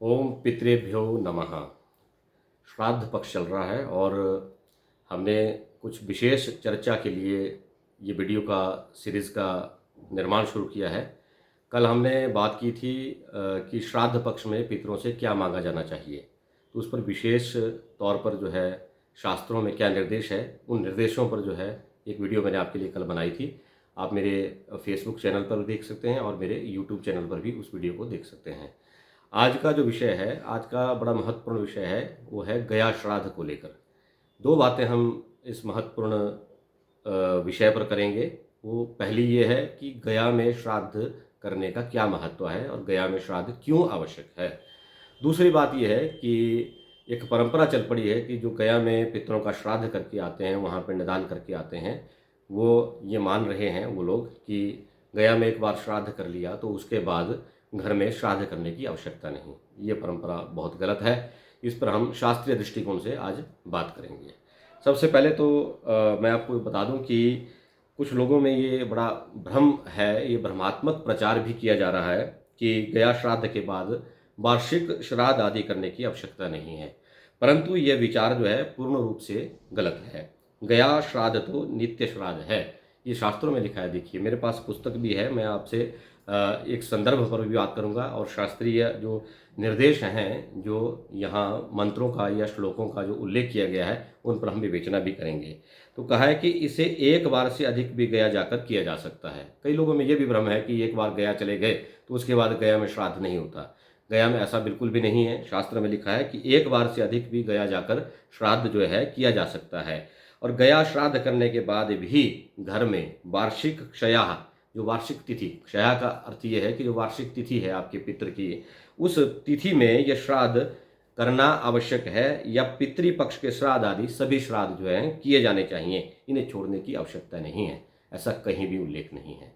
ओम पितृभ्यो नमः। श्राद्ध पक्ष चल रहा है और हमने कुछ विशेष चर्चा के लिए ये वीडियो का सीरीज़ का निर्माण शुरू किया है। कल हमने बात की थी कि श्राद्ध पक्ष में पितरों से क्या मांगा जाना चाहिए, तो उस पर विशेष तौर पर जो है शास्त्रों में क्या निर्देश है, उन निर्देशों पर जो है एक वीडियो मैंने आपके लिए कल बनाई थी। आप मेरे फेसबुक चैनल पर देख सकते हैं और मेरे यूट्यूब चैनल पर भी उस वीडियो को देख सकते हैं। आज का जो विषय है, आज का बड़ा महत्वपूर्ण विषय है, वो है गया श्राद्ध को लेकर। दो बातें हम इस महत्वपूर्ण विषय पर करेंगे। वो पहली ये है कि गया में श्राद्ध करने का क्या महत्व है और गया में श्राद्ध क्यों आवश्यक है। दूसरी बात यह है कि एक परंपरा चल पड़ी है कि जो गया में पितरों का श्राद्ध करके आते हैं, वहाँ पिंडदान करके आते हैं, वो ये मान रहे हैं वो लोग कि गया में एक बार श्राद्ध कर लिया तो उसके बाद घर में श्राद्ध करने की आवश्यकता नहीं। ये परंपरा बहुत गलत है। इस पर हम शास्त्रीय दृष्टिकोण से आज बात करेंगे। सबसे पहले तो मैं आपको बता दूं कि कुछ लोगों में ये बड़ा भ्रम है, ये भ्रमात्मक प्रचार भी किया जा रहा है कि गया श्राद्ध के बाद वार्षिक श्राद्ध आदि करने की आवश्यकता नहीं है। परंतु यह विचार जो है पूर्ण रूप से गलत है। गया श्राद्ध तो नित्य श्राद्ध है, ये शास्त्रों में लिखा है। देखिए, मेरे पास पुस्तक भी है, मैं आपसे एक संदर्भ पर भी बात करूंगा और शास्त्रीय जो निर्देश हैं, जो यहाँ मंत्रों का या श्लोकों का जो उल्लेख किया गया है, उन पर हम विवेचना भी करेंगे। तो कहा है कि इसे एक बार से अधिक भी गया जाकर किया जा सकता है। कई लोगों में ये भी भ्रम है कि एक बार गया चले गए तो उसके बाद गया में श्राद्ध नहीं होता। गया में ऐसा बिल्कुल भी नहीं है। शास्त्र में लिखा है कि एक बार से अधिक भी गया जाकर श्राद्ध जो है किया जा सकता है। और गया श्राद्ध करने के बाद भी घर में वार्षिक क्षया, जो वार्षिक तिथि, क्षया का अर्थ ये है कि जो वार्षिक तिथि है आपके पितृ की, उस तिथि में यह श्राद्ध करना आवश्यक है, या पितृपक्ष के श्राद्ध आदि सभी श्राद्ध जो हैं किए जाने चाहिए। इन्हें छोड़ने की आवश्यकता नहीं है, ऐसा कहीं भी उल्लेख नहीं है।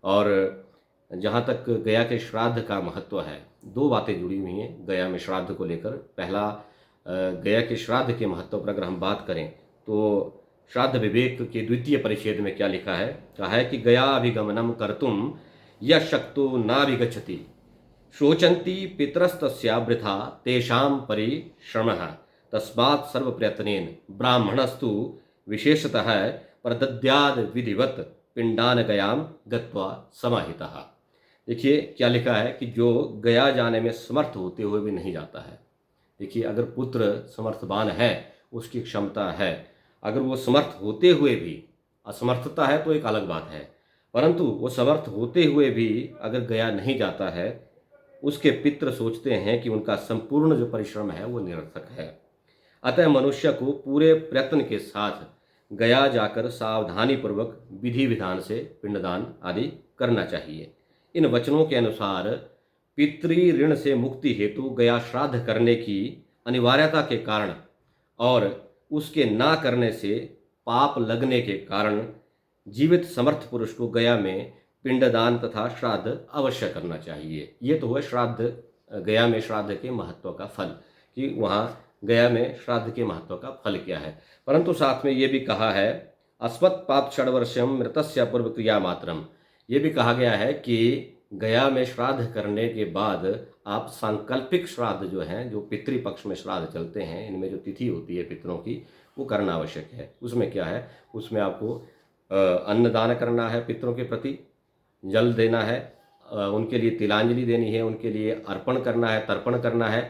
और जहाँ तक गया के श्राद्ध का महत्व है, दो बातें जुड़ी हुई हैं गया में श्राद्ध को लेकर। पहला, गया के श्राद्ध के महत्व पर अगर हम बात करें तो श्राद्ध विवेक के द्वितीय परिच्छेद में क्या लिखा है? कहा है कि गया अभिगमनम कर्तुम यह शक्तो नाभिगच्छति शोचन्ति पितरस्तस्या वृथा तेषां परिश्रमः तस्मात् सर्व प्रयत्नेन ब्राह्मणस्तु विशेषतः प्रदद्याद विधिवत पिंडान गयाम गत्वा समाहितः। देखिए क्या लिखा है कि जो गया जाने में समर्थ होते हुए भी नहीं जाता है। देखिए, अगर पुत्र समर्थवान है, उसकी क्षमता है, अगर वो समर्थ होते हुए भी, असमर्थता है तो एक अलग बात है, परंतु वो समर्थ होते हुए भी अगर गया नहीं जाता है, उसके पितृ सोचते हैं कि उनका संपूर्ण जो परिश्रम है वो निरर्थक है। अतः मनुष्य को पूरे प्रयत्न के साथ गया जाकर सावधानी पूर्वक विधि विधान से पिंडदान आदि करना चाहिए। इन वचनों के अनुसार पितृ ऋण से मुक्ति हेतु गया श्राद्ध करने की अनिवार्यता के कारण और उसके ना करने से पाप लगने के कारण जीवित समर्थ पुरुष को गया में पिंडदान तथा श्राद्ध अवश्य करना चाहिए। ये तो है श्राद्ध, गया में श्राद्ध के महत्व का फल, कि वहाँ गया में श्राद्ध के महत्व का फल क्या है। परंतु साथ में ये भी कहा है, अस्मत् पाप षड्वर्षम मृतस्य पूर्व क्रिया मात्रम। ये भी कहा गया है कि गया में श्राद्ध करने के बाद आप सांकल्पिक श्राद्ध जो हैं, जो पितृपक्ष में श्राद्ध चलते हैं, इनमें जो तिथि होती है पितरों की, वो करना आवश्यक है। उसमें क्या है? उसमें आपको अन्नदान करना है, पितरों के प्रति जल देना है, उनके लिए तिलांजलि देनी है, उनके लिए अर्पण करना है, तर्पण करना है।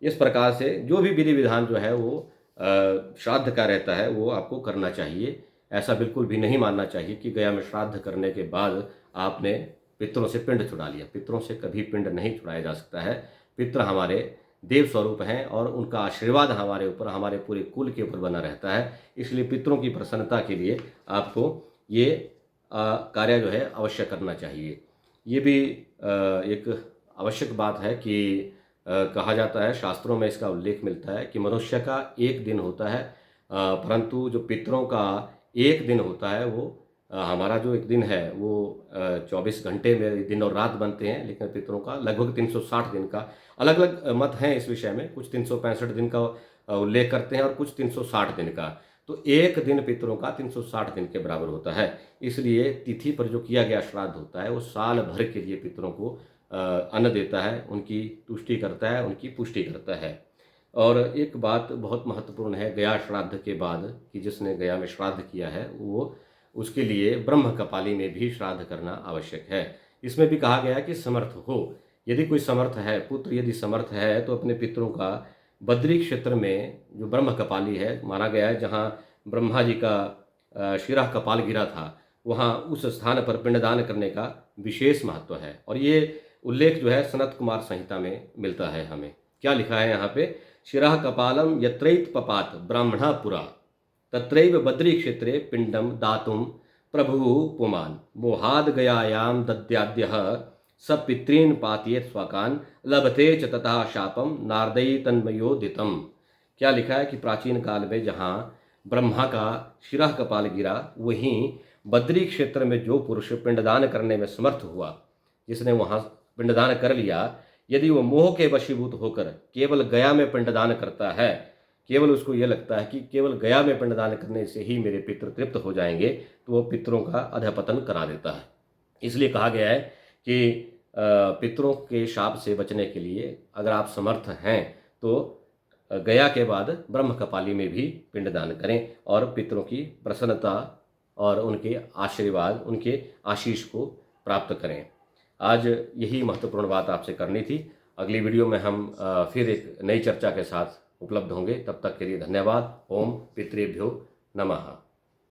इस प्रकार से जो भी विधि विधान जो है वो श्राद्ध का रहता है, वो आपको करना चाहिए। ऐसा बिल्कुल भी नहीं मानना चाहिए कि गया में श्राद्ध करने के बाद आपने पितरों से पिंड छुड़ा लिया। पितरों से कभी पिंड नहीं छुड़ाया जा सकता है। पितृ हमारे देव स्वरूप हैं और उनका आशीर्वाद हमारे ऊपर, हमारे पूरे कुल के ऊपर बना रहता है। इसलिए पितरों की प्रसन्नता के लिए आपको ये कार्य जो है अवश्य करना चाहिए। ये भी एक आवश्यक बात है कि कहा जाता है, शास्त्रों में इसका उल्लेख मिलता है कि मनुष्य का एक दिन होता है, परंतु जो पितरों का एक दिन होता है, वो हमारा जो एक दिन है वो 24 घंटे में दिन और रात बनते हैं, लेकिन पितरों का लगभग 360 दिन का। अलग अलग मत हैं इस विषय में, कुछ 365 दिन का उल्लेख करते हैं और कुछ 360 दिन का। तो एक दिन पितरों का 360 दिन के बराबर होता है। इसलिए तिथि पर जो किया गया श्राद्ध होता है वो साल भर के लिए पितरों को अन्न देता है, उनकी तुष्टि करता है, उनकी पुष्टि करता है। और एक बात बहुत महत्वपूर्ण है गया श्राद्ध के बाद कि जिसने गया में श्राद्ध किया है वो उसके लिए ब्रह्म कपाली में भी श्राद्ध करना आवश्यक है। इसमें भी कहा गया है कि समर्थ हो, यदि कोई समर्थ है, पुत्र यदि समर्थ है तो अपने पितरों का बद्री क्षेत्र में जो ब्रह्म कपाली है माना गया है, जहाँ ब्रह्मा जी का शिरा कपाल गिरा था, वहाँ उस स्थान पर पिंडदान करने का विशेष महत्व है। और ये उल्लेख जो है सनत कुमार संहिता में मिलता है हमें। क्या लिखा है यहाँ पे, शिरा कपालम यत्रैत पपात ब्राह्मणा पुरा तत्रैव बद्री क्षेत्रे पिंडम दातुम प्रभु पुमान मोहाद गयायाम दद्याद्यः स पितॄन् पातयेत् स्वकान् लभते च तथा शापम नारदयी तन्मयोदितम। क्या लिखा है कि प्राचीन काल में जहाँ ब्रह्मा का शिरा कपाल गिरा, वहीं बद्री क्षेत्र में जो पुरुष पिंडदान करने में समर्थ हुआ, जिसने वहाँ पिंडदान कर लिया, यदि वो मोह के वशीभूत होकर केवल गया में पिंडदान करता है, केवल उसको ये लगता है कि केवल गया में पिंडदान करने से ही मेरे पितृ तृप्त हो जाएंगे, तो वो पितरों का अधःपतन करा देता है। इसलिए कहा गया है कि पितरों के शाप से बचने के लिए अगर आप समर्थ हैं तो गया के बाद ब्रह्म कपाली में भी पिंडदान करें और पितरों की प्रसन्नता और उनके आशीर्वाद, उनके आशीष को प्राप्त करें। आज यही महत्वपूर्ण बात आपसे करनी थी। अगली वीडियो में हम फिर एक नई चर्चा के साथ उपलब्ध होंगे। तब तक के लिए धन्यवाद। ओम पितृभ्यो नमः।